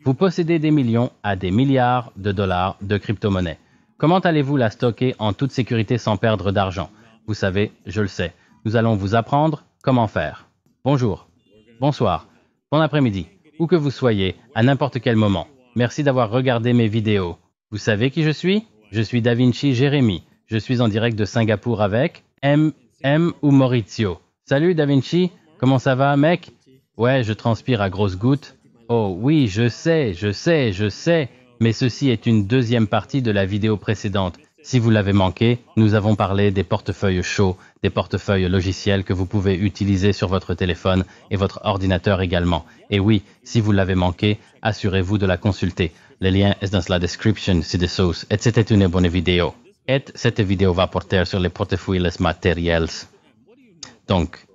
Vous possédez des millions à des milliards de dollars de crypto-monnaies. Comment allez-vous la stocker en toute sécurité sans perdre d'argent? Vous savez, je le sais. Nous allons vous apprendre comment faire. Bonjour, bonsoir, bon après-midi, où que vous soyez, à n'importe quel moment. Merci d'avoir regardé mes vidéos. Vous savez qui je suis? Je suis Davinci Jérémy. Je suis en direct de Singapour avec M ou Maurizio. Salut Davinci, comment ça va mec? Ouais, je transpire à grosses gouttes. Oh oui, je sais, mais ceci est une deuxième partie de la vidéo précédente. Si vous l'avez manqué, nous avons parlé des portefeuilles chauds, des portefeuilles logiciels que vous pouvez utiliser sur votre téléphone et votre ordinateur également. Et oui, si vous l'avez manqué, assurez-vous de la consulter. Le lien est dans la description ci-dessous. Et c'était une bonne vidéo. Et cette vidéo va porter sur les portefeuilles matériels. Donc,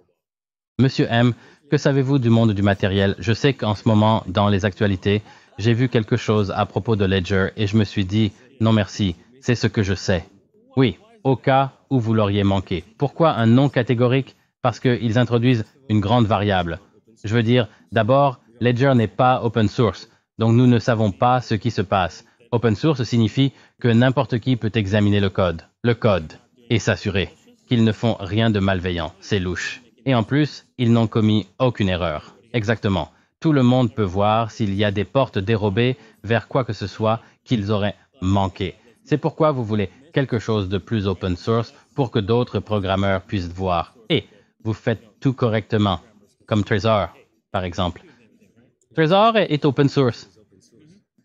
Monsieur M, que savez-vous du monde du matériel? Je sais qu'en ce moment, dans les actualités, j'ai vu quelque chose à propos de Ledger et je me suis dit, non merci, c'est ce que je sais. Oui, au cas où vous l'auriez manqué. Pourquoi un non catégorique? Parce qu'ils introduisent une grande variable. Je veux dire, d'abord, Ledger n'est pas open source, donc nous ne savons pas ce qui se passe. Open source signifie que n'importe qui peut examiner le code, et s'assurer qu'ils ne font rien de malveillant, c'est louche. Et en plus, ils n'ont commis aucune erreur. Exactement. Tout le monde peut voir s'il y a des portes dérobées vers quoi que ce soit qu'ils auraient manqué. C'est pourquoi vous voulez quelque chose de plus open source pour que d'autres programmeurs puissent voir. Et vous faites tout correctement, comme Trezor, par exemple. Trezor est open source.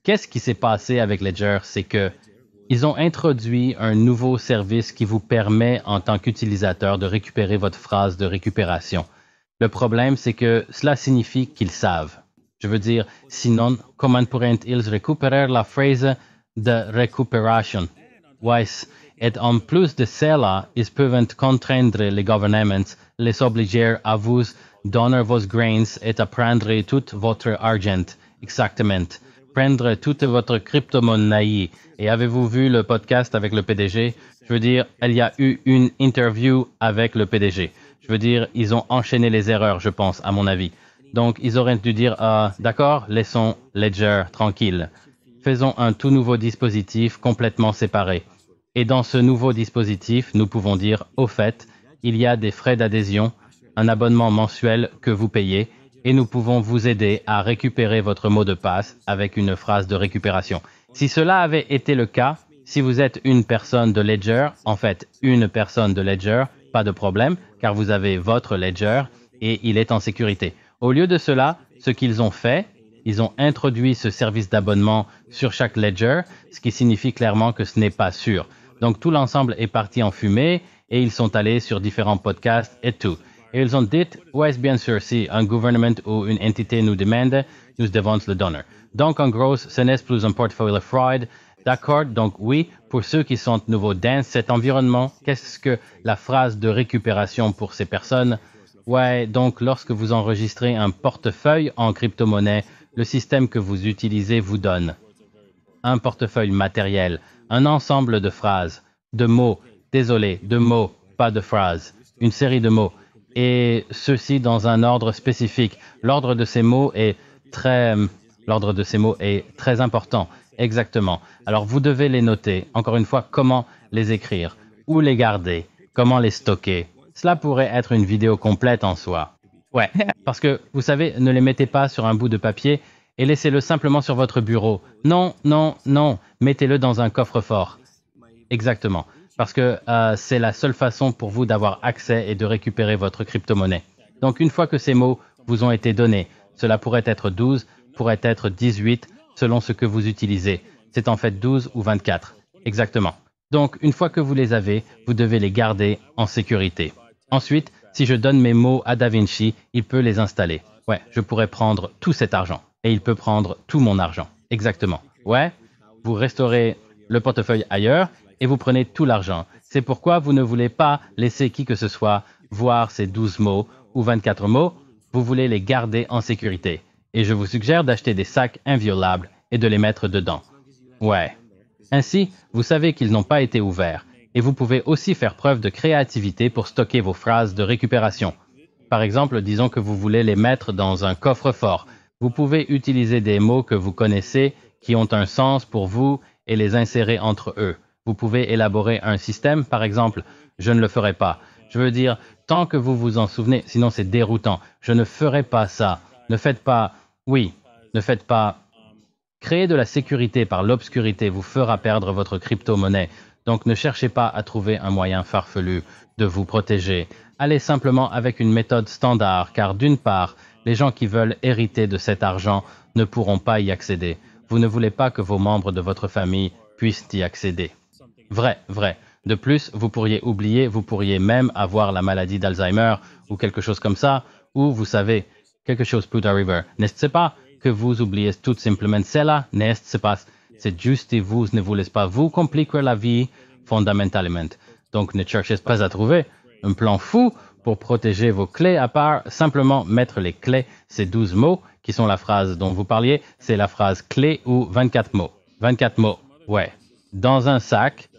Qu'est-ce qui s'est passé avec Ledger? C'est que ils ont introduit un nouveau service qui vous permet, en tant qu'utilisateur, de récupérer votre phrase de récupération. Le problème, c'est que cela signifie qu'ils savent. Je veux dire, sinon, comment pourraient-ils récupérer la phrase de récupération? Ouais, et en plus de cela, ils peuvent contraindre les gouvernements, les obliger à vous donner vos grains et à prendre tout votre argent. Exactement. Prendre toute votre crypto-monnaie. Et avez-vous vu le podcast avec le PDG? Je veux dire, il y a eu une interview avec le PDG. Je veux dire, ils ont enchaîné les erreurs, je pense, à mon avis. Donc, ils auraient dû dire, d'accord, laissons Ledger tranquille. Faisons un tout nouveau dispositif complètement séparé. Et dans ce nouveau dispositif, nous pouvons dire, au fait, il y a des frais d'adhésion, un abonnement mensuel que vous payez, et nous pouvons vous aider à récupérer votre mot de passe avec une phrase de récupération. Si cela avait été le cas, si vous êtes une personne de Ledger, en fait, une personne de Ledger, pas de problème, car vous avez votre Ledger et il est en sécurité. Au lieu de cela, ce qu'ils ont fait, ils ont introduit ce service d'abonnement sur chaque Ledger, ce qui signifie clairement que ce n'est pas sûr. Donc tout l'ensemble est parti en fumée et ils sont allés sur différents podcasts et tout. Et ils ont dit, ouais, bien sûr, si un gouvernement ou une entité nous demande, nous devons le donner. Donc, en gros, ce n'est plus un portefeuille fraud. D'accord, donc oui, pour ceux qui sont nouveaux dans cet environnement, qu'est-ce que la phrase de récupération pour ces personnes? Ouais, donc lorsque vous enregistrez un portefeuille en crypto-monnaie, le système que vous utilisez vous donne un portefeuille matériel, un ensemble de phrases, de mots, désolé, de mots, pas de phrases, une série de mots. Et ceci dans un ordre spécifique. L'ordre de ces mots est très important. Exactement. Alors, vous devez les noter. Encore une fois, comment les écrire, où les garder, comment les stocker. Cela pourrait être une vidéo complète en soi. Ouais, parce que, vous savez, ne les mettez pas sur un bout de papier et laissez-le simplement sur votre bureau. Non, mettez-le dans un coffre-fort. Exactement. Parce que c'est la seule façon pour vous d'avoir accès et de récupérer votre crypto-monnaie. Donc, une fois que ces mots vous ont été donnés, cela pourrait être 12, pourrait être 18, selon ce que vous utilisez. C'est en fait 12 ou 24. Exactement. Donc, une fois que vous les avez, vous devez les garder en sécurité. Ensuite, si je donne mes mots à Davinci, il peut les installer. Ouais, je pourrais prendre tout cet argent. Et il peut prendre tout mon argent. Exactement. Ouais, vous restaurez le portefeuille ailleurs et vous prenez tout l'argent. C'est pourquoi vous ne voulez pas laisser qui que ce soit voir ces 12 mots ou 24 mots. Vous voulez les garder en sécurité. Et je vous suggère d'acheter des sacs inviolables et de les mettre dedans. Ouais. Ainsi, vous savez qu'ils n'ont pas été ouverts. Et vous pouvez aussi faire preuve de créativité pour stocker vos phrases de récupération. Par exemple, disons que vous voulez les mettre dans un coffre-fort. Vous pouvez utiliser des mots que vous connaissez, qui ont un sens pour vous, et les insérer entre eux. Vous pouvez élaborer un système, par exemple, je ne le ferai pas. Je veux dire, tant que vous vous en souvenez, sinon c'est déroutant. Je ne ferai pas ça. Ne faites pas, oui, ne faites pas. Créer de la sécurité par l'obscurité vous fera perdre votre crypto-monnaie. Donc ne cherchez pas à trouver un moyen farfelu de vous protéger. Allez simplement avec une méthode standard, car d'une part, les gens qui veulent hériter de cet argent ne pourront pas y accéder. Vous ne voulez pas que vos membres de votre famille puissent y accéder. Vrai, vrai. De plus, vous pourriez même avoir la maladie d'Alzheimer ou quelque chose comme ça, ou vous savez, quelque chose peut arriver. N'est-ce pas que vous oubliez tout simplement cela? N'est-ce pas? C'est juste et vous ne voulez pas vous compliquer la vie fondamentalement. Donc ne cherchez pas à trouver un plan fou pour protéger vos clés à part simplement mettre les clés, ces 12 mots qui sont la phrase dont vous parliez, c'est la phrase clé ou 24 mots. 24 mots, ouais. Dans un sac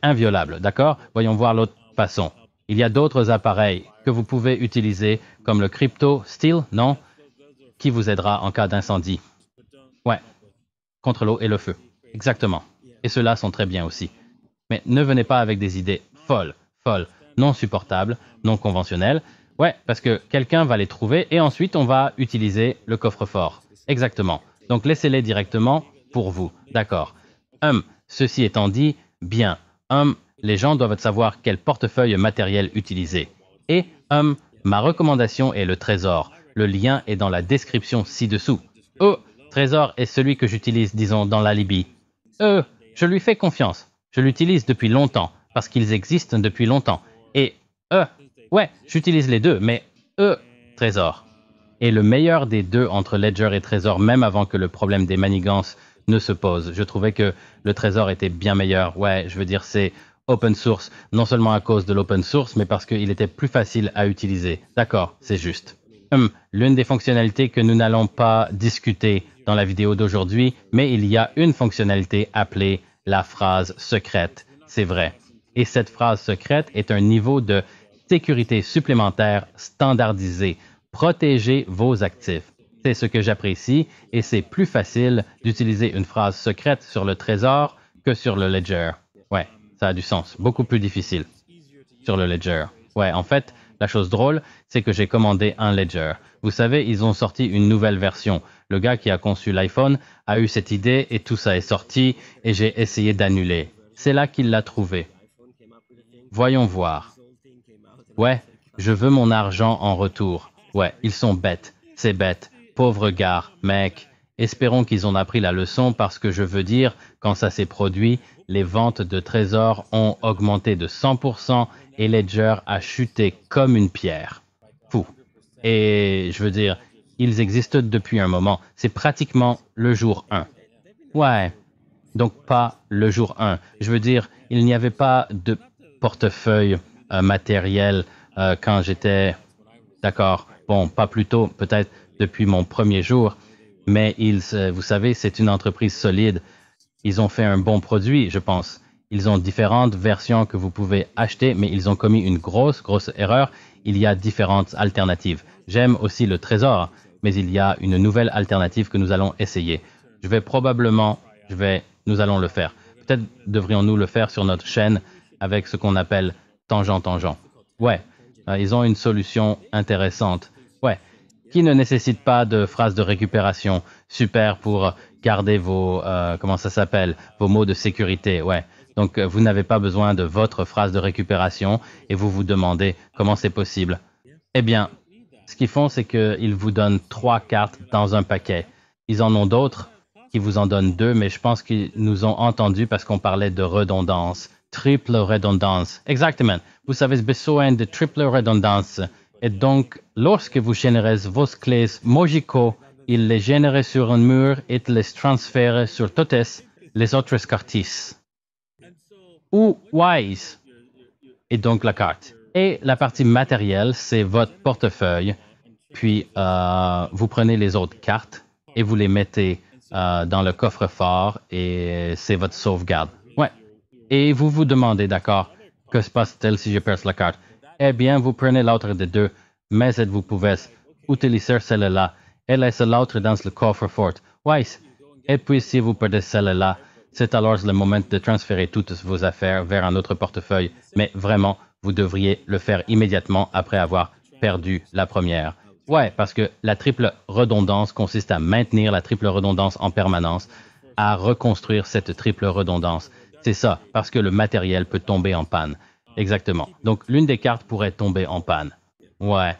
inviolable, d'accord? Voyons voir l'autre façon. Il y a d'autres appareils que vous pouvez utiliser, comme le crypto steel, non? Qui vous aidera en cas d'incendie. Ouais, contre l'eau et le feu. Exactement. Et ceux-là sont très bien aussi. Mais ne venez pas avec des idées folles, non supportables, non conventionnelles. Ouais, parce que quelqu'un va les trouver et ensuite on va utiliser le coffre-fort. Exactement. Donc laissez-les directement pour vous. D'accord. Ceci étant dit, bien. Les gens doivent savoir quel portefeuille matériel utiliser. Et, ma recommandation est le Trésor. Le lien est dans la description ci-dessous. Trésor est celui que j'utilise, disons, dans la Libye. Je lui fais confiance. Je l'utilise depuis longtemps, parce qu'ils existent depuis longtemps. Et, ouais, j'utilise les deux, mais, Trésor. Et le meilleur des deux entre Ledger et Trésor, même avant que le problème des manigances ne se pose. Je trouvais que le Trésor était bien meilleur. Ouais, je veux dire, c'est open source, non seulement à cause de l'open source, mais parce qu'il était plus facile à utiliser. D'accord, c'est juste. L'une des fonctionnalités que nous n'allons pas discuter dans la vidéo d'aujourd'hui, mais il y a une fonctionnalité appelée la phrase secrète. C'est vrai. Et cette phrase secrète est un niveau de sécurité supplémentaire standardisé. Protégez vos actifs. C'est ce que j'apprécie et c'est plus facile d'utiliser une phrase secrète sur le Trésor que sur le Ledger. Ouais, ça a du sens. Beaucoup plus difficile sur le Ledger. Ouais, en fait, la chose drôle, c'est que j'ai commandé un Ledger. Vous savez, ils ont sorti une nouvelle version. Le gars qui a conçu l'iPhone a eu cette idée et tout ça est sorti et j'ai essayé d'annuler. C'est là qu'il l'a trouvé. Voyons voir. Ouais, je veux mon argent en retour. Ouais, ils sont bêtes. C'est bête. Pauvre gars, mec. Espérons qu'ils ont appris la leçon parce que je veux dire, quand ça s'est produit, les ventes de trésors ont augmenté de 100% et Ledger a chuté comme une pierre. Fou. Et je veux dire, ils existent depuis un moment. C'est pratiquement le jour 1. Ouais. Donc pas le jour 1. Je veux dire, il n'y avait pas de portefeuille matériel quand j'étais... D'accord. Bon, pas plus tôt, peut-être depuis mon premier jour. Mais vous savez, c'est une entreprise solide. Ils ont fait un bon produit, je pense. Ils ont différentes versions que vous pouvez acheter, mais ils ont commis une grosse erreur. Il y a différentes alternatives. J'aime aussi le Trésor, mais il y a une nouvelle alternative que nous allons essayer. Nous allons le faire. Peut-être devrions-nous le faire sur notre chaîne avec ce qu'on appelle tangent. Ouais, ils ont une solution intéressante. Ouais, qui ne nécessite pas de phrase de récupération. Super pour garder vos, vos mots de sécurité. Ouais. Donc, vous n'avez pas besoin de votre phrase de récupération et vous vous demandez comment c'est possible. Eh bien, ce qu'ils font, c'est qu'ils vous donnent 3 cartes dans un paquet. Ils en ont d'autres qui vous en donnent 2, mais je pense qu'ils nous ont entendus parce qu'on parlait de redondance. Triple redondance. Exactement. Vous avez besoin de triple redondance. Et donc, lorsque vous générez vos clés Mojiko, il les génère sur un mur et les transfère sur toutes les autres cartes. Ou Wise est donc la carte. Et la partie matérielle, c'est votre portefeuille. Puis, vous prenez les autres cartes et vous les mettez dans le coffre-fort et c'est votre sauvegarde. Ouais. Et vous vous demandez, d'accord, que se passe-t-il si je perds la carte? Eh bien, vous prenez l'autre des deux, mais vous pouvez utiliser celle-là et laisse l'autre dans le coffre-fort. Ouais. Et puis si vous perdez celle-là, c'est alors le moment de transférer toutes vos affaires vers un autre portefeuille. Mais vraiment, vous devriez le faire immédiatement après avoir perdu la première. Ouais, parce que la triple redondance consiste à maintenir la triple redondance en permanence, à reconstruire cette triple redondance. C'est ça, parce que le matériel peut tomber en panne. Exactement. Donc, l'une des cartes pourrait tomber en panne. Ouais.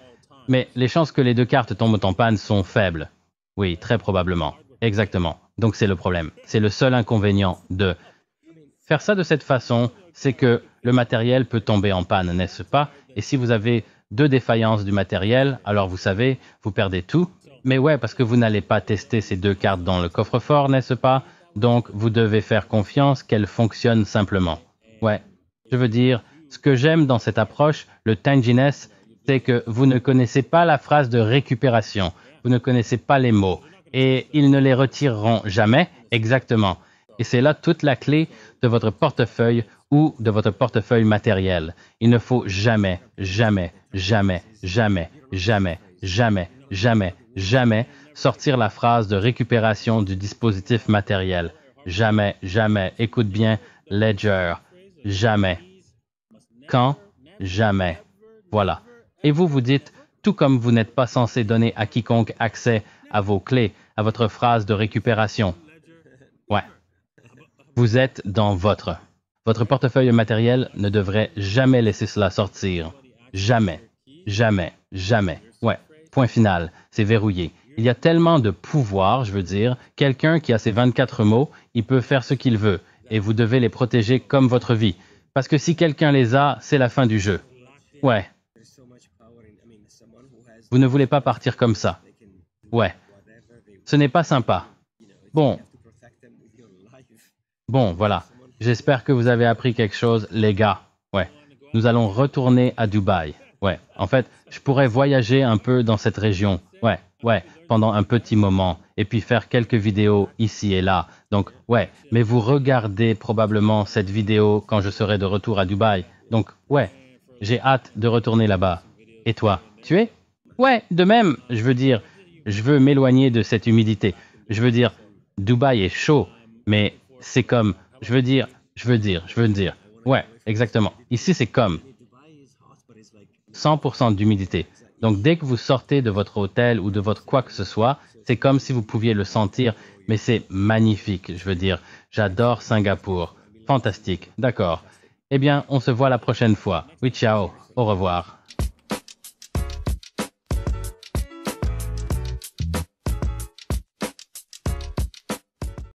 Mais les chances que les deux cartes tombent en panne sont faibles. Oui, très probablement. Exactement. Donc, c'est le problème. C'est le seul inconvénient de faire ça de cette façon, c'est que le matériel peut tomber en panne, n'est-ce pas? Et si vous avez deux défaillances du matériel, alors vous savez, vous perdez tout. Mais ouais, parce que vous n'allez pas tester ces deux cartes dans le coffre-fort, n'est-ce pas? Donc, vous devez faire confiance qu'elles fonctionnent simplement. Ouais. Je veux dire, ce que j'aime dans cette approche, le tanginess, c'est que vous ne connaissez pas la phrase de récupération. Vous ne connaissez pas les mots. Et ils ne les retireront jamais, exactement. Et c'est là toute la clé de votre portefeuille ou de votre portefeuille matériel. Il ne faut jamais, jamais, jamais, jamais, jamais, jamais, jamais, jamais sortir la phrase de récupération du dispositif matériel. Jamais, jamais. Écoute bien, Ledger. Jamais. Quand? Jamais. Voilà. Et vous vous dites, tout comme vous n'êtes pas censé donner à quiconque accès à vos clés, à votre phrase de récupération. Ouais. Vous êtes dans votre. Votre portefeuille matériel ne devrait jamais laisser cela sortir. Jamais. Jamais. Jamais. Ouais. Point final. C'est verrouillé. Il y a tellement de pouvoir, je veux dire. Quelqu'un qui a ces 24 mots, il peut faire ce qu'il veut. Et vous devez les protéger comme votre vie. Parce que si quelqu'un les a, c'est la fin du jeu. Ouais. Vous ne voulez pas partir comme ça. Ouais. Ce n'est pas sympa. Bon. Bon, voilà. J'espère que vous avez appris quelque chose, les gars. Ouais. Nous allons retourner à Dubaï. Ouais. En fait, je pourrais voyager un peu dans cette région. Ouais. Ouais. Pendant un petit moment. Et puis faire quelques vidéos ici et là. Donc, ouais. Mais vous regardez probablement cette vidéo quand je serai de retour à Dubaï. Donc, ouais. J'ai hâte de retourner là-bas. Et toi, tu es? Ouais, de même. Je veux dire, je veux m'éloigner de cette humidité. Je veux dire, Dubaï est chaud. Mais c'est comme, je veux dire. Ouais, exactement. Ici, c'est comme 100% d'humidité. Donc, dès que vous sortez de votre hôtel ou de votre quoi que ce soit, c'est comme si vous pouviez le sentir, mais c'est magnifique. Je veux dire, j'adore Singapour. Fantastique. D'accord. Eh bien, on se voit la prochaine fois. Oui, ciao. Au revoir.